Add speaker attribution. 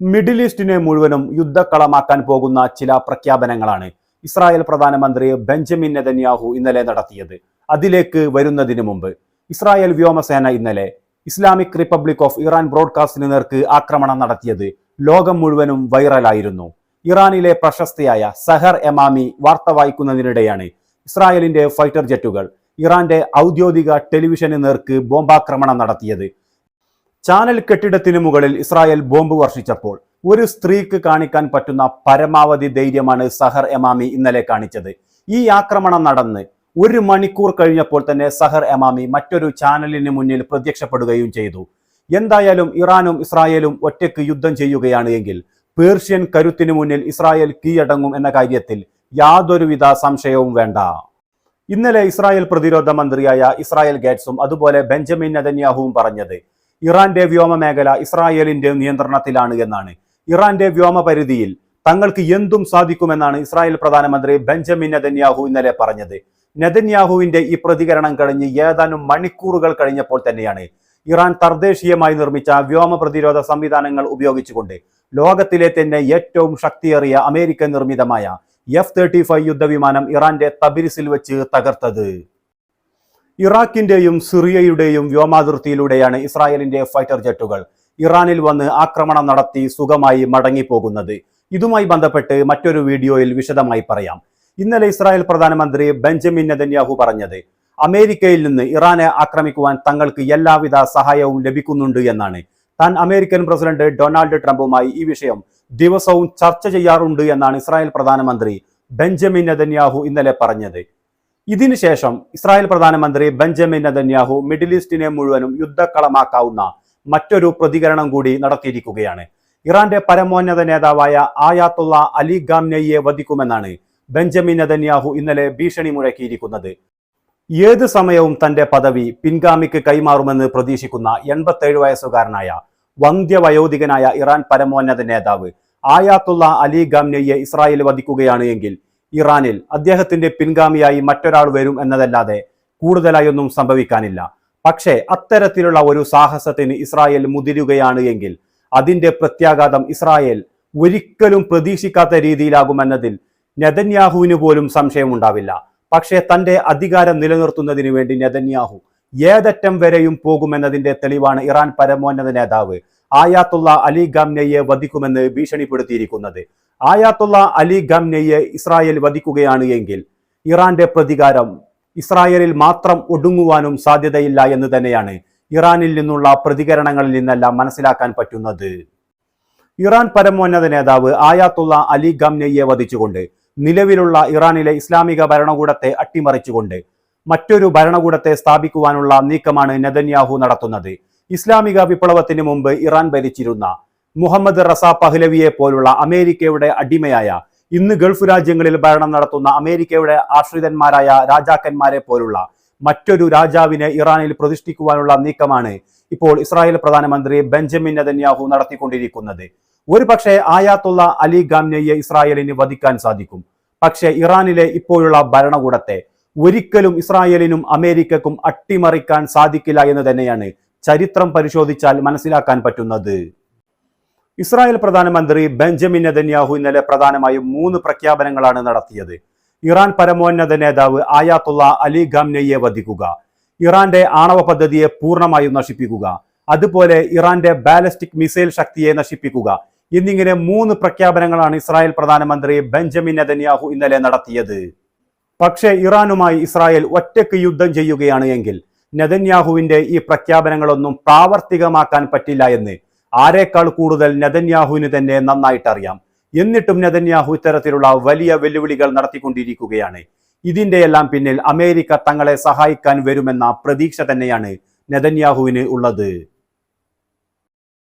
Speaker 1: Middle ഈസ്റ്റിനെ മുഴുവനും യുദ്ധക്കളമാക്കാൻ പോകുന്ന ചില പ്രഖ്യാപനങ്ങളാണ് ഇസ്രായേൽ പ്രധാനമന്ത്രി ബെഞ്ചമിൻ നെതന്യാഹു ഇന്നലെ നടത്തിയത്. അതിലേക്ക് വരുന്നതിന് മുമ്പ് ഇസ്രായേൽ വ്യോമസേന ഇന്നലെ ഇസ്ലാമിക് റിപ്പബ്ലിക് ഓഫ് ഇറാൻ ബ്രോഡ്കാസ്റ്റിന് നേർക്ക് ആക്രമണം നടത്തിയത് ലോകം മുഴുവനും വൈറലായിരുന്നു. ഇറാനിലെ പ്രശസ്തയായ സഹർ എമാമി വാർത്ത വായിക്കുന്നതിനിടെയാണ് ഇസ്രായേലിന്റെ ഫൈറ്റർ ജെറ്റുകൾ ഇറാന്റെ ഔദ്യോഗിക ടെലിവിഷന് നേർക്ക് ബോംബാക്രമണം നടത്തിയത്. ചാനൽ കെട്ടിടത്തിന് മുകളിൽ ഇസ്രായേൽ ബോംബ് വർഷിച്ചപ്പോൾ ഒരു സ്ത്രീക്ക് കാണിക്കാൻ പറ്റുന്ന പരമാവധി ധൈര്യമാണ് സഹർ എമാമി ഇന്നലെ കാണിച്ചത്. ഈ ആക്രമണം നടന്ന് 1 മണിക്കൂർ കഴിഞ്ഞപ്പോൾ തന്നെ സഹർ എമാമി മറ്റൊരു ചാനലിന് മുന്നിൽ പ്രത്യക്ഷപ്പെടുകയും ചെയ്തു. എന്തായാലും ഇറാനും ഇസ്രായേലും ഒറ്റയ്ക്ക് യുദ്ധം ചെയ്യുകയാണ് എങ്കിൽ പേർഷ്യൻ കരുത്തിനു മുന്നിൽ ഇസ്രായേൽ കീഴടങ്ങും എന്ന കാര്യത്തിൽ യാതൊരുവിധ സംശയവും വേണ്ട. ഇന്നലെ ഇസ്രായേൽ പ്രതിരോധ മന്ത്രിയായ ഇസ്രായേൽ ഗാറ്റ്സും അതുപോലെ ബെഞ്ചമിൻ നെതന്യാഹുവും പറഞ്ഞത് ഇറാന്റെ വ്യോമ മേഖല ഇസ്രായേലിന്റെ നിയന്ത്രണത്തിലാണ് എന്നാണ്. ഇറാന്റെ വ്യോമ പരിധിയിൽ തങ്ങൾക്ക് എന്തും സാധിക്കുമെന്നാണ് ഇസ്രായേൽ പ്രധാനമന്ത്രി ബെഞ്ചമിൻ നെതന്യാഹു ഇന്നലെ പറഞ്ഞത്. നെതന്യാഹുവിന്റെ ഈ പ്രതികരണം കഴിഞ്ഞ് ഏതാനും മണിക്കൂറുകൾ കഴിഞ്ഞപ്പോൾ തന്നെയാണ് ഇറാൻ തദ്ദേശീയമായി നിർമ്മിച്ച വ്യോമ പ്രതിരോധ സംവിധാനങ്ങൾ ഉപയോഗിച്ചുകൊണ്ട് ലോകത്തിലെ തന്നെ ഏറ്റവും ശക്തിയേറിയ അമേരിക്കൻ നിർമ്മിതമായ F-35 യുദ്ധവിമാനം ഇറാന്റെ തബിരിസിൽ വെച്ച് തകർത്തത്. ഇറാഖിന്റെയും സിറിയയുടെയും വ്യോമാതിർത്തിയിലൂടെയാണ് ഇസ്രായേലിന്റെ ഫൈറ്റർ ജെറ്റുകൾ ഇറാനിൽ വന്ന് ആക്രമണം നടത്തി സുഖമായി മടങ്ങിപ്പോകുന്നത്. ഇതുമായി ബന്ധപ്പെട്ട് മറ്റൊരു വീഡിയോയിൽ വിശദമായി പറയാം. ഇന്നലെ ഇസ്രായേൽ പ്രധാനമന്ത്രി ബെഞ്ചമിൻ നെതന്യാഹു പറഞ്ഞത് അമേരിക്കയിൽ നിന്ന് ഇറാനെ ആക്രമിക്കുവാൻ തങ്ങൾക്ക് എല്ലാവിധ സഹായവും ലഭിക്കുന്നുണ്ട് എന്നാണ്. താൻ അമേരിക്കൻ പ്രസിഡന്റ് ഡൊണാൾഡ് ട്രംപുമായി ഈ വിഷയം ദിവസവും ചർച്ച ചെയ്യാറുണ്ട് എന്നാണ് ഇസ്രായേൽ പ്രധാനമന്ത്രി ബെഞ്ചമിൻ നെതന്യാഹു ഇന്നലെ പറഞ്ഞത്. ഇതിനുശേഷം ഇസ്രായേൽ പ്രധാനമന്ത്രി ബെഞ്ചമിൻ നെതന്യാഹു മിഡിൽ ഈസ്റ്റിനെ മുഴുവനും യുദ്ധക്കളമാക്കാവുന്ന മറ്റൊരു പ്രതികരണം കൂടി നടത്തിയിരിക്കുകയാണ്. ഇറാന്റെ പരമോന്നത നേതാവായ ആയാത്തുള്ള അലി ഖാംനെയിയെ വധിക്കുമെന്നാണ് ബെഞ്ചമിൻ നെതന്യാഹു ഇന്നലെ ഭീഷണി മുഴക്കിയിരിക്കുന്നത്. ഏത് സമയവും തന്റെ പദവി പിൻഗാമിക്ക് കൈമാറുമെന്ന് പ്രതീക്ഷിക്കുന്ന 87 വയസ്സുകാരനായ വന്ധ്യവയോധികനായ ഇറാൻ പരമോന്നത നേതാവ് ആയാത്തുള്ള അലി ഖാംനെയിയെ ഇസ്രായേൽ വധിക്കുകയാണ് എങ്കിൽ ഇറാനിൽ അദ്ദേഹത്തിന്റെ പിൻഗാമിയായി മറ്റൊരാൾ വരും എന്നതല്ലാതെ കൂടുതലായൊന്നും സംഭവിക്കാനില്ല. പക്ഷേ അത്തരത്തിലുള്ള ഒരു സാഹസത്തിന് ഇസ്രായേൽ മുതിരുകയാണ് എങ്കിൽ അതിന്റെ പ്രത്യാഘാതം ഇസ്രായേൽ ഒരിക്കലും പ്രതീക്ഷിക്കാത്ത രീതിയിലാകുമെന്നതിൽ നെതന്യാഹുവിന് പോലും സംശയമുണ്ടാവില്ല. പക്ഷേ തന്റെ അധികാരം നിലനിർത്തുന്നതിന് വേണ്ടി നെതന്യാഹു ഏതറ്റം വരെയും പോകുമെന്നതിന്റെ തെളിവാണ് ഇറാൻ പരമോന്നത നേതാവ് ആയാത്തുള്ള അലി ഖാംനെയിയെ വധിക്കുമെന്ന് ഭീഷണിപ്പെടുത്തിയിരിക്കുന്നത്. ആയാത്തുള്ള അലി ഖാംനെയിയെ ഇസ്രായേൽ വധിക്കുകയാണ് എങ്കിൽ ഇറാന്റെ പ്രതികാരം ഇസ്രായേലിൽ മാത്രം ഒടുങ്ങുവാനും സാധ്യതയില്ല എന്ന് തന്നെയാണ് ഇറാനിൽ നിന്നുള്ള പ്രതികരണങ്ങളിൽ നിന്നെല്ലാം മനസ്സിലാക്കാൻ പറ്റുന്നത്. ഇറാൻ പരമോന്നത നേതാവ് ആയാത്തുള്ള അലി ഖാംനെയിയെ വധിച്ചുകൊണ്ട് നിലവിലുള്ള ഇറാനിലെ ഇസ്ലാമിക ഭരണകൂടത്തെ അട്ടിമറിച്ചുകൊണ്ട് മറ്റൊരു ഭരണകൂടത്തെ സ്ഥാപിക്കുവാനുള്ള നീക്കമാണ് നെതന്യാഹു നടത്തുന്നത്. ഇസ്ലാമിക വിപ്ലവത്തിന് മുമ്പ് ഇറാൻ ഭരിച്ചിരുന്ന മുഹമ്മദ് റസ പഹ്ലവിയെ പോലുള്ള അമേരിക്കയുടെ അടിമയായ ഇന്ന് ഗൾഫ് രാജ്യങ്ങളിൽ ഭരണം നടത്തുന്ന അമേരിക്കയുടെ ആശ്രിതന്മാരായ രാജാക്കന്മാരെ പോലുള്ള മറ്റൊരു രാജാവിനെ ഇറാനിൽ പ്രതിഷ്ഠിക്കുവാനുള്ള നീക്കമാണ് ഇപ്പോൾ ഇസ്രായേൽ പ്രധാനമന്ത്രി ബെഞ്ചമിൻ നെതന്യാഹു നടത്തിക്കൊണ്ടിരിക്കുന്നത്. ഒരുപക്ഷെ ആയാത്തുള്ള അലി ഖാംനെയിയെ ഇസ്രായേലിന് വധിക്കാൻ സാധിക്കും. പക്ഷേ ഇറാനിലെ ഇപ്പോഴുള്ള ഭരണകൂടത്തെ ഒരിക്കലും ഇസ്രായേലിനും അമേരിക്കക്കും അട്ടിമറിക്കാൻ സാധിക്കില്ല എന്ന് തന്നെയാണ് ചരിത്രം പരിശോധിച്ചാൽ മനസ്സിലാക്കാൻ പറ്റുന്നത്. ഇസ്രായേൽ പ്രധാനമന്ത്രി ബെഞ്ചമിൻ നെതന്യാഹു ഇന്നലെ പ്രധാനമായും 3 പ്രഖ്യാപനങ്ങളാണ് നടത്തിയത്. ഇറാൻ പരമോന്നത നേതാവ് ആയാത്തുള്ള അലി ഖാംനെയിയെ വധിക്കുക, ഇറാന്റെ ആണവ പദ്ധതിയെ പൂർണ്ണമായും നശിപ്പിക്കുക, അതുപോലെ ഇറാന്റെ ബാലിസ്റ്റിക് മിസൈൽ ശക്തിയെ നശിപ്പിക്കുക എന്നിങ്ങനെ 3 പ്രഖ്യാപനങ്ങളാണ് ഇസ്രായേൽ പ്രധാനമന്ത്രി ബെഞ്ചമിൻ നെതന്യാഹു ഇന്നലെ നടത്തിയത്. പക്ഷേ ഇറാനുമായി ഇസ്രായേൽ ഒറ്റയ്ക്ക് യുദ്ധം ചെയ്യുകയാണ് എങ്കിൽ നെതന്യാഹുവിന്റെ ഈ പ്രഖ്യാപനങ്ങളൊന്നും പ്രാവർത്തികമാക്കാൻ പറ്റില്ല എന്ന് ആരേക്കാൾ കൂടുതൽ നെതന്യാഹുവിന് തന്നെ നന്നായിട്ടറിയാം. എന്നിട്ടും നെതന്യാഹു ഇത്തരത്തിലുള്ള വലിയ വെല്ലുവിളികൾ നടത്തിക്കൊണ്ടിരിക്കുകയാണ്. ഇതിന്റെയെല്ലാം പിന്നിൽ അമേരിക്ക തങ്ങളെ സഹായിക്കാൻ വരുമെന്ന പ്രതീക്ഷ തന്നെയാണ് നെതന്യാഹുവിന് ഉള്ളത്.